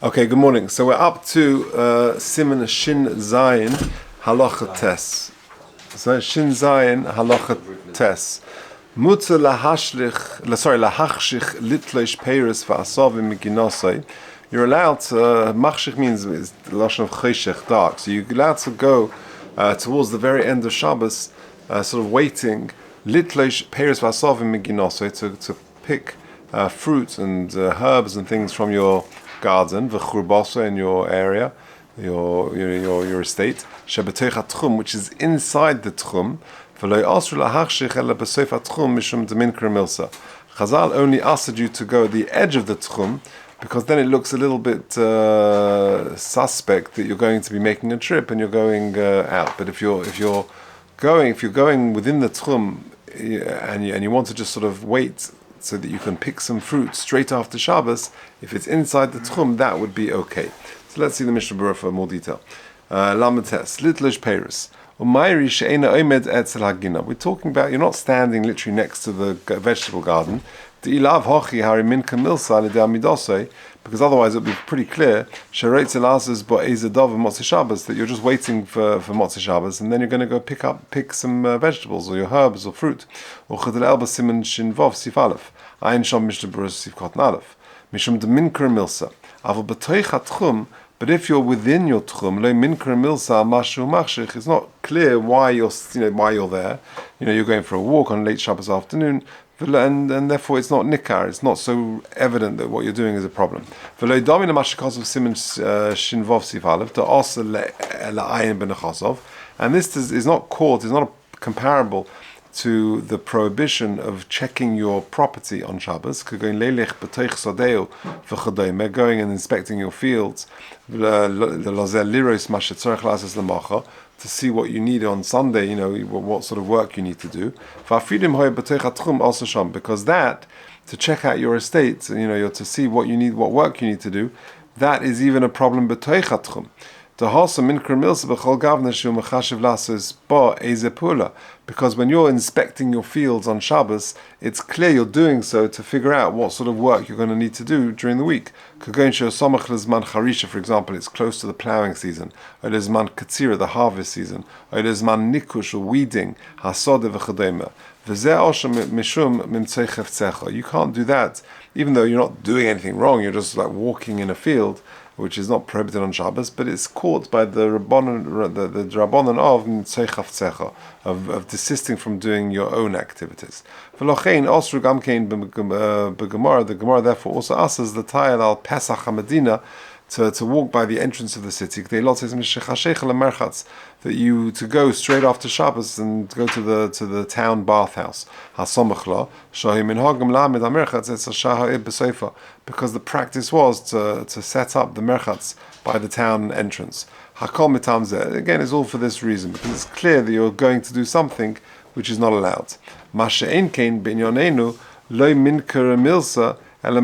Okay, good morning. So we're up to Siman Shin Zayin Halacha Tes. So Shin Zayin Halacha Tes. Mutza lahachshich litlosh peiros va'asavim miginosai. You're allowed to, machshich means is the lashon of cheshech, dark. So you're allowed to go towards the very end of Shabbos, sort of waiting, litlosh peiros va'asavim miginosai, to pick fruit and herbs and things from your garden, v'churbasa, in your area, your estate, shebetoich hatchum, which is inside the tchum, v'lo yasru lahachshich ela b'soif hatchum mishum deminkra milsa. Chazal only asked you to go at the edge of the tchum, because then it looks a little bit suspect that you're going to be making a trip and you're going out. But if you're going within the tchum and you want to just sort of wait so that you can pick some fruit straight after Shabbos, if it's inside the tchum, that would be okay. So let's see the Mishnah Berurah for more detail. Lamates, litlish peiros. We're talking about, you're not standing literally next to the vegetable garden, because otherwise it would be pretty clear that you're just waiting for Motzei Shabbos, and then you're going to go pick some vegetables or your herbs or fruit. But if you're within your tchum, it's not clear why you're there. You're going for a walk on late Shabbos afternoon, and therefore it's not nikar. It's not so evident that what you're doing is a problem. And this is not called, is not comparable to the prohibition of checking your property on Shabbos, going and inspecting your fields, to see what you need on Sunday, what sort of work you need to do. Because that, to check out your estate, to see what you need, what work you need to do, that is even a problem b'toich because when you're inspecting your fields on Shabbos, it's clear you're doing so to figure out what sort of work you're going to need to do during the week. For example, it's close to the ploughing season, or the harvest season, or nikush, or weeding, you can't do that, even though you're not doing anything wrong, you're just like walking in a field, which is not prohibited on Shabbos, but it's caught by the Rabbanon of desisting from doing your own activities. The Gemara therefore also asks the Tayal al Pesach HaMedina to walk by the entrance of the city, that you to go straight after Shabbos and go to the town bathhouse. Because the practice was to set up the merchatz by the town entrance. Again, it's all for this reason, because it's clear that you're going to do something which is not allowed. As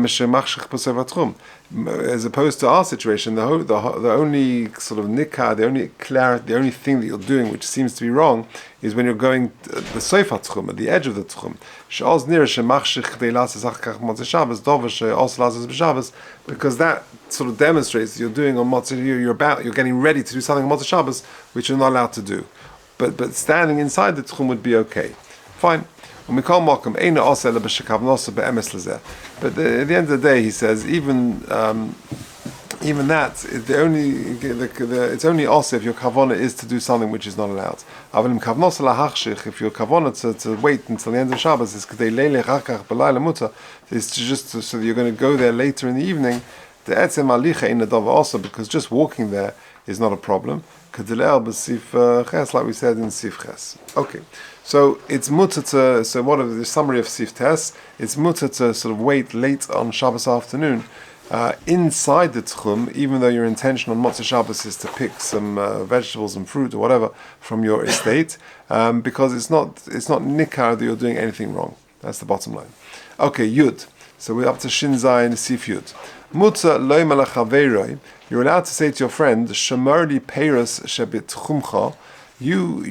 opposed to our situation, the only sort of nikah, the only thing that you're doing which seems to be wrong is when you're going the sofa tchum, at the edge of the tchum. Because that sort of demonstrates that you're doing on Motzei, you're getting ready to do something on Motzei Shabbos which you're not allowed to do. But standing inside the tchum would be okay. Fine. But at the end of the day, he says, even that, it's only also if your kavanah is to do something which is not allowed. If your kavanah to wait until the end of Shabbos is just so that you're going to go there later in the evening, also because just walking there is not a problem. Like we said in Sif Ches. Okay. So it's mutter to, so what is the summary of Sif Tes? It's mutter to sort of wait late on Shabbos afternoon inside the tchum, even though your intention on Motzei Shabbos is to pick some vegetables and fruit or whatever from your estate, because it's not nikar that you're doing anything wrong. That's the bottom line. Okay, Yud. So we're up to Shin Zayin Sif Yud. Mutter loy malachaveiroi. You're allowed to say to your friend, Shamarli peiros shebit tchumcha. You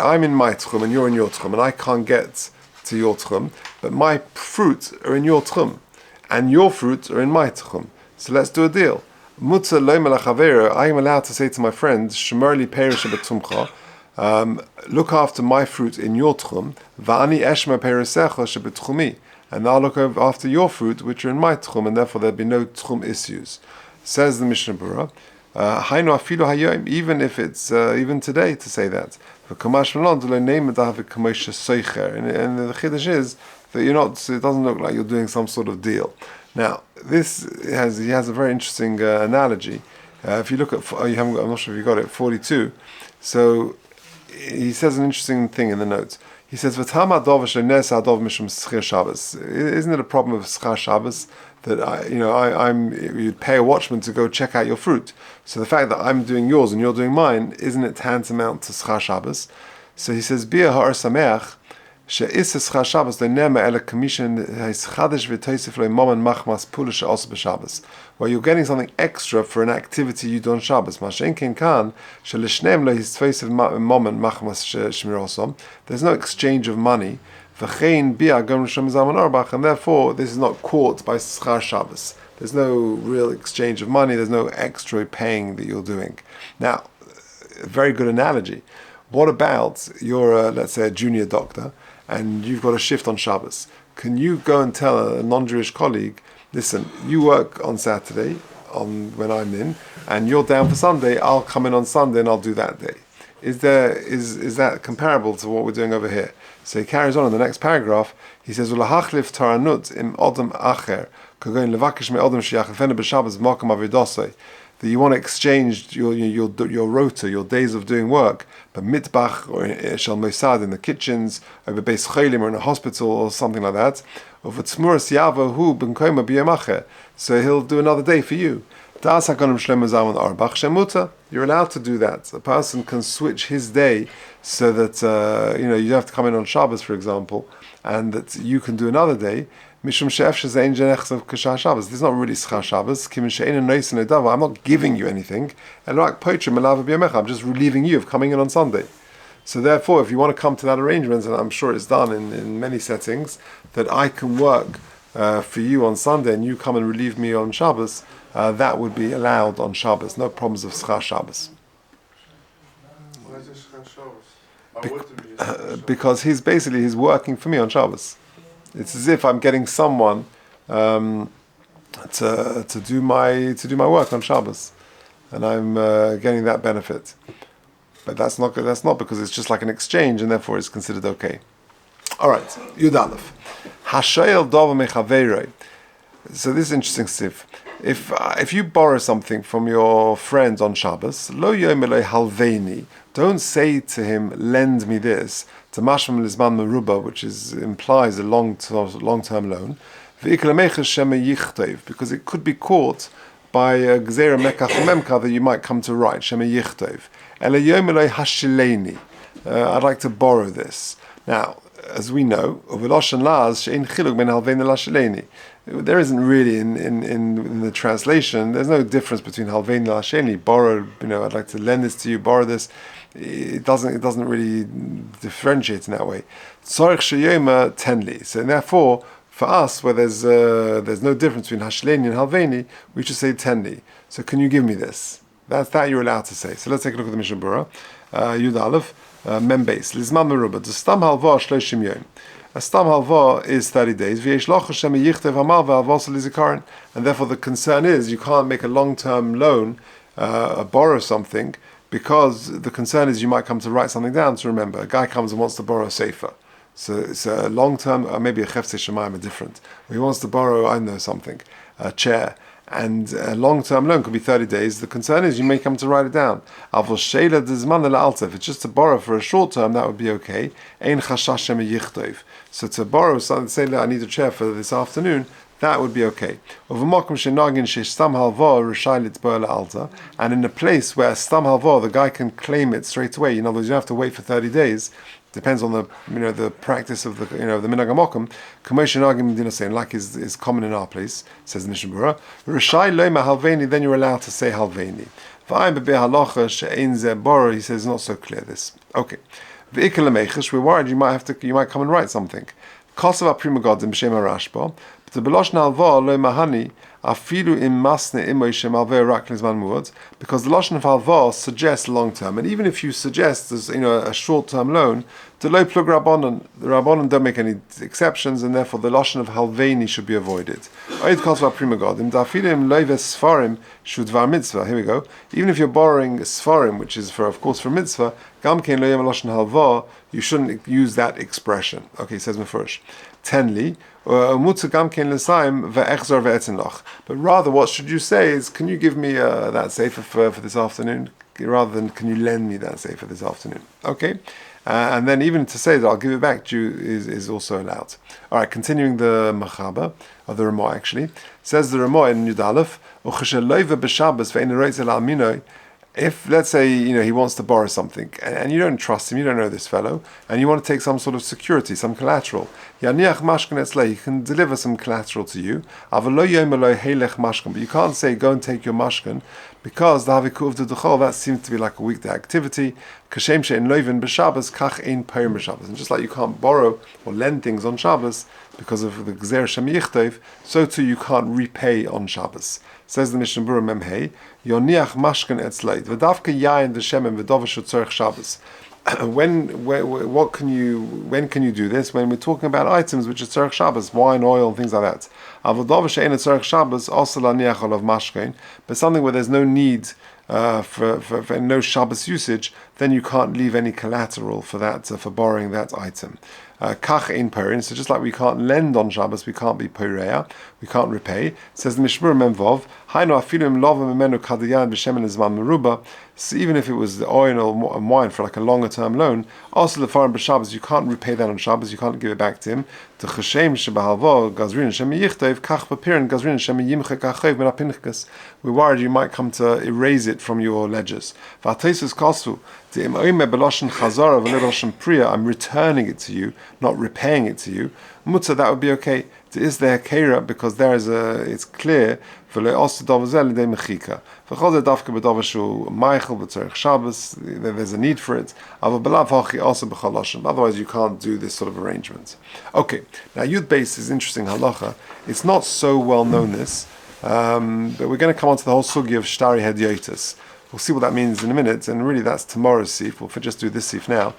I'm in my tchum and you're in your tchum, and I can't get to your tchum, but my fruit are in your tchum, and your fruit are in my tchum. So let's do a deal. Mutza lo melachavera, I am allowed to say to my friend, Shemar li perish betumcha, look after my fruit in your tchum, va'ani eshma perisecha shebetchumi, and I'll look after your fruit which are in my tchum, and therefore there'll be no tchum issues. Says the Mishnah Berurah, Hainu afilu hayom, even if it's even today to say that. And the chiddush is that you're not. It doesn't look like you're doing some sort of deal. Now, he has a very interesting analogy. If you look at, I'm not sure if you got it, 42. So he says an interesting thing in the notes. He says, isn't it a problem of schar Shabbos that you'd pay a watchman to go check out your fruit? So the fact that I'm doing yours and you're doing mine, isn't it tantamount to schar Shabbos? So he says, Bia ha'ar sameach, she'is schar Shabbos le'nema ele commission ha'ischadesh v'toisif le'momen machmas pula she'os b'Shabbos, where you're getting something extra for an activity you do on Shabbos. Ma'she'en ken kan, she'lishneim le'histoisif momen machmas shemirosom. There's no exchange of money. V'chein bia gom rishon zaman arbach, and therefore this is not caught by schar Shabbos. There's no real exchange of money. There's no extra paying that you're doing. Now, a very good analogy. What about you're, let's say, a junior doctor, and you've got a shift on Shabbos? Can you go and tell a non-Jewish colleague, listen, you work on Saturday, when I'm in, and you're down for Sunday, I'll come in on Sunday and I'll do that day. Is that comparable to what we're doing over here? So he carries on in the next paragraph. He says, "Ulahachlif taranut im odem acher kagoin levakish me odem sheyachlifenu b'Shabbos b'makom avidosei." That you want to exchange your rota, your days of doing work, but mitbach or shel moisad in the kitchens, over beis cholim or in a hospital or something like that. Over tzmuras yavo hu b'nkoima b'yemacher. So he'll do another day for you. You're allowed to do that. A person can switch his day so that you have to come in on Shabbos, for example, and that you can do another day. This is not really schar Shabbos. I'm not giving you anything. I'm just relieving you of coming in on Sunday. So therefore, if you want to come to that arrangement, and I'm sure it's done in many settings, that I can work for you on Sunday and you come and relieve me on Shabbos, that would be allowed on Shabbos. No problems of schar Shabbos. Why is it schar Shabbos? Because he's working for me on Shabbos. It's as if I'm getting someone to do my work on Shabbos, and I'm getting that benefit. But that's not because it's just like an exchange, and therefore it's considered okay. All right, Yud Aleph. Hashayel dova mechaveiroi. So this is interesting, Siv. If you borrow something from your friend on Shabbos, lo yom eloi halveini, don't say to him, lend me this, to mashmam lizman meruba, which implies a long-term loan, because it could be caught by a gzeira mekach memka that you might come to write, shema yichtov. Ela yom eloi hashileni, I'd like to borrow this. Now, as we know, there isn't really in the translation, there's no difference between halvein and lasheni, borrow, I'd like to lend this to you, borrow this. It doesn't really differentiate in that way. Tzorich sheyoma tenli. So therefore, for us, where there's no difference between hashleni and halveini, we should say tenli. So can you give me this? That you're allowed to say. So let's take a look at the Mishnah Berurah. Yud Aleph. Mem beis lizman meruba. The stam halva shloshim yom. A stam halva is 30 days. And therefore the concern is you can't make a long-term loan, borrow something, because the concern is you might come to write something down to remember. A guy comes and wants to borrow a sefer. So it's a long-term, or maybe a chefse shemayim are different. He wants to borrow, something, a chair. And a long-term loan could be 30 days. The concern is you may come to write it down. If it's just to borrow for a short term, that would be okay. So to borrow something, say that I need a chair for this afternoon, that would be okay. And in a place where a stam halva, the guy can claim it straight away. In other words, you don't have to wait for 30 days. Depends on the practice of the minhag hamokum. Commercial argument, saying like is common in our place, says the Mishnah Berurah. Rishai loyma halveini, then you're allowed to say halveini. V'ayim bebe halacha she'ein zeh borah. He says not so clear this. Okay. V'ikal lemechish, we're worried you might come and write something. Kosav prima godim b'shem harashba. But the beloshna halva loyma hani Afilu im masne imoy shemalveh rak lizman muad, because the lashon of halva suggests long term, and even if you suggest there's a short term loan, the lo plug rabbanon, the rabbanon don't make any exceptions, and therefore the lashon of halveini should be avoided. Oid kosva prima godim dafilu im loives sfarim shudvar mitzvah. Here we go. Even if you're borrowing sfarim, which is of course for mitzvah, gam kein lo yem lashon halva, you shouldn't use that expression. Okay, it says mefurish. Tenli. But rather, what should you say is, can you give me that sefer for this afternoon, rather than can you lend me that sefer this afternoon? Okay, and then even to say that I'll give it back to you is also allowed. All right, continuing the Machaba, or the Ramah actually, says the Ramah in Yud Aleph, if, let's say, he wants to borrow something, and you don't trust him, you don't know this fellow, and you want to take some sort of security, some collateral, he can deliver some collateral to you, but you can't say, go and take your mashkan, because the havikuv of the duchol, that seems to be like a weekday activity, and just like you can't borrow or lend things on Shabbos, because of the Gzer Shem Yichtov, so too you can't repay on Shabbos. Says the Mishnah Berurah Memhei, Yoniach mashkan etzleit, v'davka yayin v'shemem v'dovish utzorich Shabbos. When can you do this? When we're talking about items which are tzorich Shabbos, wine, oil, and things like that. Avodovish ein tzorich Shabbos also laniach olav mashkein, but something where there's no need for no Shabbos usage, then you can't leave any collateral for that, for borrowing that item. Kach ein perin, so just like we can't lend on Shabbos, we can't be pereya, we can't repay. Says the Mishmur Memvov, Hainu afilim lova memenu kadayan b'shemen zman meruba. So even if it was the oil and wine for like a longer term loan, also the foreign b'Shabbos, you can't repay that on Shabbos, you can't give it back to him. The cheshem shebahalvo gazrin shem yichtov kach papirin gazrin shem yimche kachov ben apinchkas. We're worried you might come to erase it from your ledgers. V'ateisus kasu I'm returning it to you, not repaying it to you. Mutzah, that would be okay. Is there kera, because there is it's clear. There's a need for it. Otherwise, you can't do this sort of arrangement. Okay, now Yud Beis is interesting halacha. It's not so well known this, but we're going to come on to the whole sugi of shtari hedyotis. We'll see what that means in a minute, and really that's tomorrow's sif. We'll just do this sif now.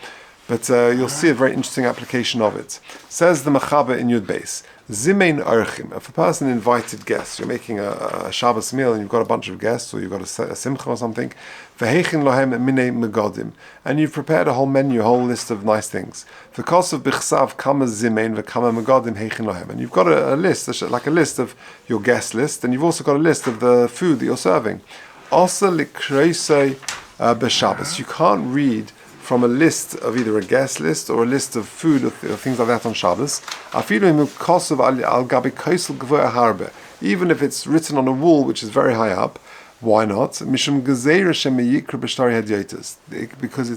But you'll see a very interesting application of it. Says the Machaba in Yud Beis, Zimein Orchim. If a person invited guests, you're making a Shabbos meal and you've got a bunch of guests, or you've got a simcha or something, V'heichin lohem minei megodim, and you've prepared a whole menu, a whole list of nice things. V'kos of bichsav kama zimein v'kama megodim heichin lohem, and you've got a list, like a list of your guest list, and you've also got a list of the food that you're serving. Also likreisei b'Shabbos. You can't read from a list of either a guest list or a list of food or things like that on Shabbos. Even if it's written on a wall which is very high up, why not? Because it's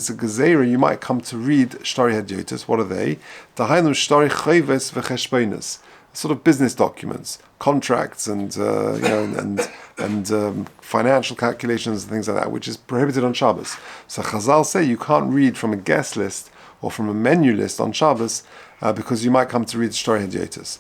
a gezeira, you might come to read shtari hadyotis. What are they? Sort of business documents, contracts, and financial calculations and things like that, which is prohibited on Shabbos. So Chazal say you can't read from a guest list or from a menu list on Shabbos because you might come to read Shtori Hadyotis.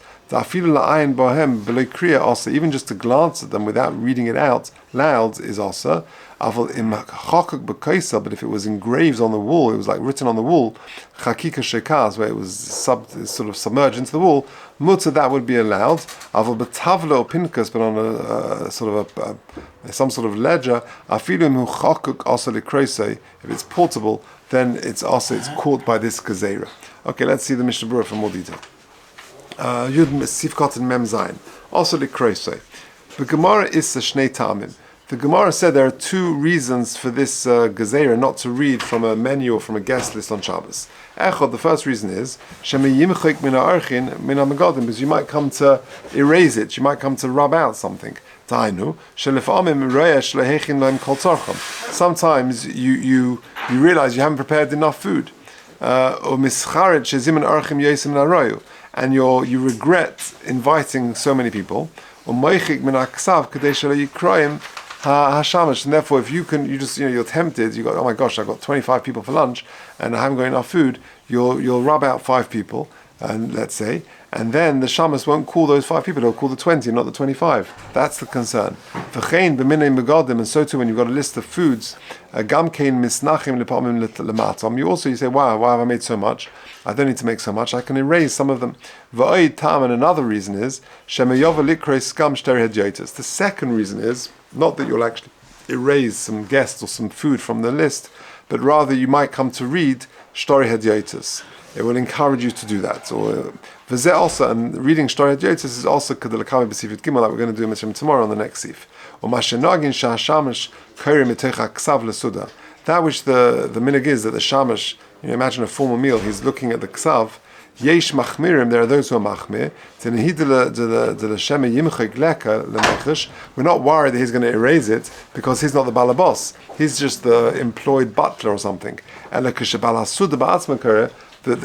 Also, even just to glance at them without reading it out loud is also. But if it was engraved on the wall, it was like written on the wall, chakika shekaz, where it was sort of submerged into the wall, mutter, that would be allowed. Aval betavla or pinkas, but on a sort of some sort of ledger, afilim hu chakuk also likroise. If it's portable, then it's caught by this gezerah. Okay, let's see the Mishnah Berurah for more detail. Yud Sifkot and Mem Zayin. Also likroise. The Gemara is a shnei ta'amim. The Gemara said there are two reasons for this gezerah not to read from a menu or from a guest list on Shabbos. Echad, the first reason is because you might come to erase it, you might come to rub out something. Sometimes you realize you haven't prepared enough food, and you regret inviting so many people. And therefore, if you can, you're tempted. You got, oh my gosh, I've got 25 people for lunch, and I haven't got enough food. You'll rub out 5 people, and let's say, And then the shamas won't call those 5 people; they'll call the 20, not the 25. That's the concern. V'chein b'minei megadim, and so too when you've got a list of foods, gam kein misnachim lepamim lematom. You say, wow, why have I made so much? I don't need to make so much. I can erase some of them. V'oid tam, and another reason is shemeyova likrei skam shteri hedyotis. The second reason is not that you'll actually erase some guests or some food from the list, but rather you might come to read shtori hedyotis. It will encourage you to do that. Or v'zeh also, and reading shtori hedyotis is also kedalakami b'sifit gimel, like we're going to do Hashem tomorrow on the next sif. Or mashenagin shahashamash koiri mitecha ksav lesuda. That which the minig is that the shamash, imagine a formal meal, he's looking at the ksav. Yesh machmirim, there are those who are machmir. We're not worried that he's going to erase it because he's not the balabos. He's just the employed butler or something. The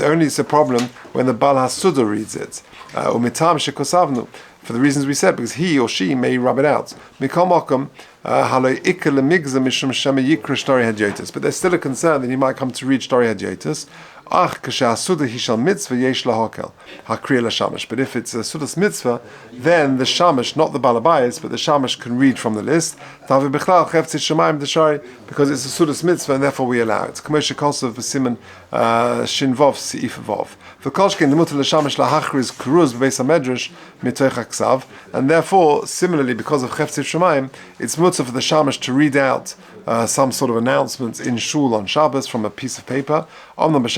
only is a problem when the Bal HaSuda reads it. For the reasons we said, because he or she may rub it out. But there's still a concern that he might come to read Shtori Hadyotis. But if it's a Sudas mitzvah, then the shamash, not the balabayas, but the shamash can read from the list. Because it's a Sudas mitzvah, and therefore we allow it. And therefore, similarly, because of Cheftzit Shemayim, it's mutzah for the shamash to read out some sort of announcements in shul on Shabbos from a piece of paper. The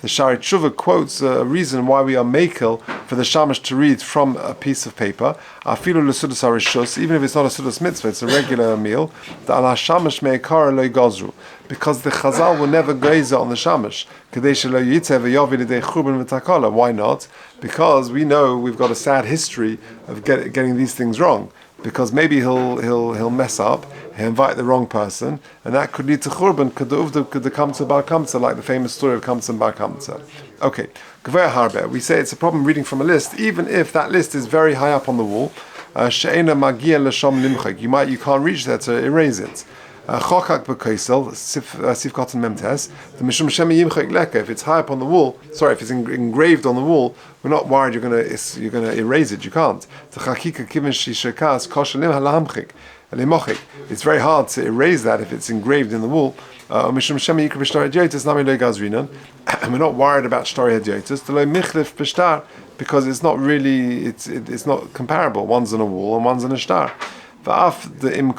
Shari Tshuva quotes a reason why we are makel for the shamash to read from a piece of paper. Even if it's not a sudas mitzvah, it's a regular meal. Because the chazal will never gaze on the shamash. Why not? Because we know we've got a sad history of getting these things wrong. Because maybe he'll mess up, he'll invite the wrong person, and that could lead to churban, could the kamsa bar kamsa, like the famous story of kamsa bar kamsa. Okay, gvei harbe. We say it's a problem reading from a list, even if that list is very high up on the wall. She'ena magia l'sham limchek. You can't reach there to erase it. Chokak b'kaisel sif katan memtes. The mishum shemi yimchek leka. If it's high up on the wall, if it's engraved on the wall, we're not worried you're gonna erase it. You can't. It's very hard to erase that if it's engraved in the wall. And we're not worried about shtori hedyotis because it's not really it's not comparable. One's on a wall and one's on a star. Even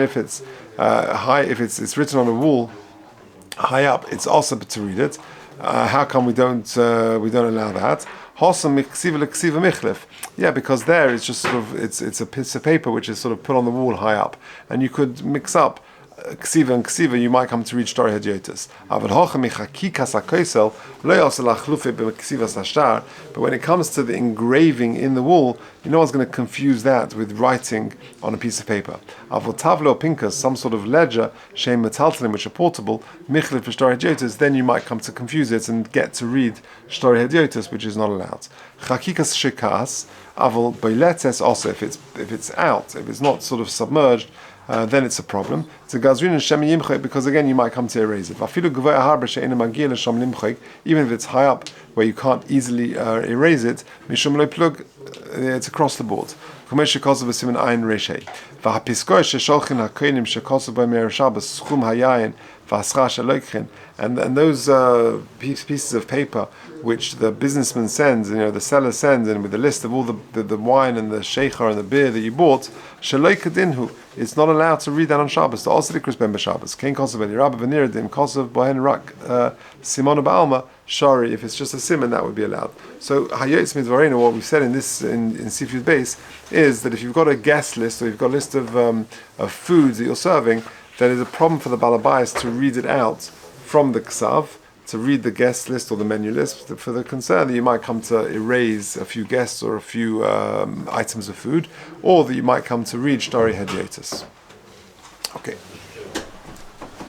if it's high, if it's written on a wall high up, it's also to read it. How come we don't allow that? Yeah, because there it's just sort of it's a piece of paper which is sort of put on the wall high up, and you could mix up ksiva and ksiva. You might come to read shtori hedyotis. But when it comes to the engraving in the wall, no one's going to confuse that with writing on a piece of paper. Avotavlo pinkas, some sort of ledger, shem metaltalim, which are portable, michlif shtori hedyotis, then you might come to confuse it and get to read shtori hedyotis, which is not allowed. Chakikas shekas, avol boiletes also, if it's out, if it's not sort of submerged, then it's a problem. It's a gazrin and shem yimchek, because again you might come to erase it. Even if it's high up where you can't easily erase it, it's across the board. And those pieces of paper which the businessman sends, the seller sends, and with the list of all the wine and the sheikhar and the beer that you bought, it's not allowed to read that on Shabbos. The Osirikris ben Shabbos. Kain kosev el Rabbi v'niradim kosev bohen rak simon ba'alma shari. If it's just a simon, that would be allowed. So hayotz midvarenu, what we've said in Sifyud base is that if you've got a guest list or you've got a list of foods that you're serving, then there's a problem for the balabais to read it out from the ksav, to read the guest list or the menu list, for the concern that you might come to erase a few guests or a few items of food, or that you might come to read shtori hedyotis. Okay.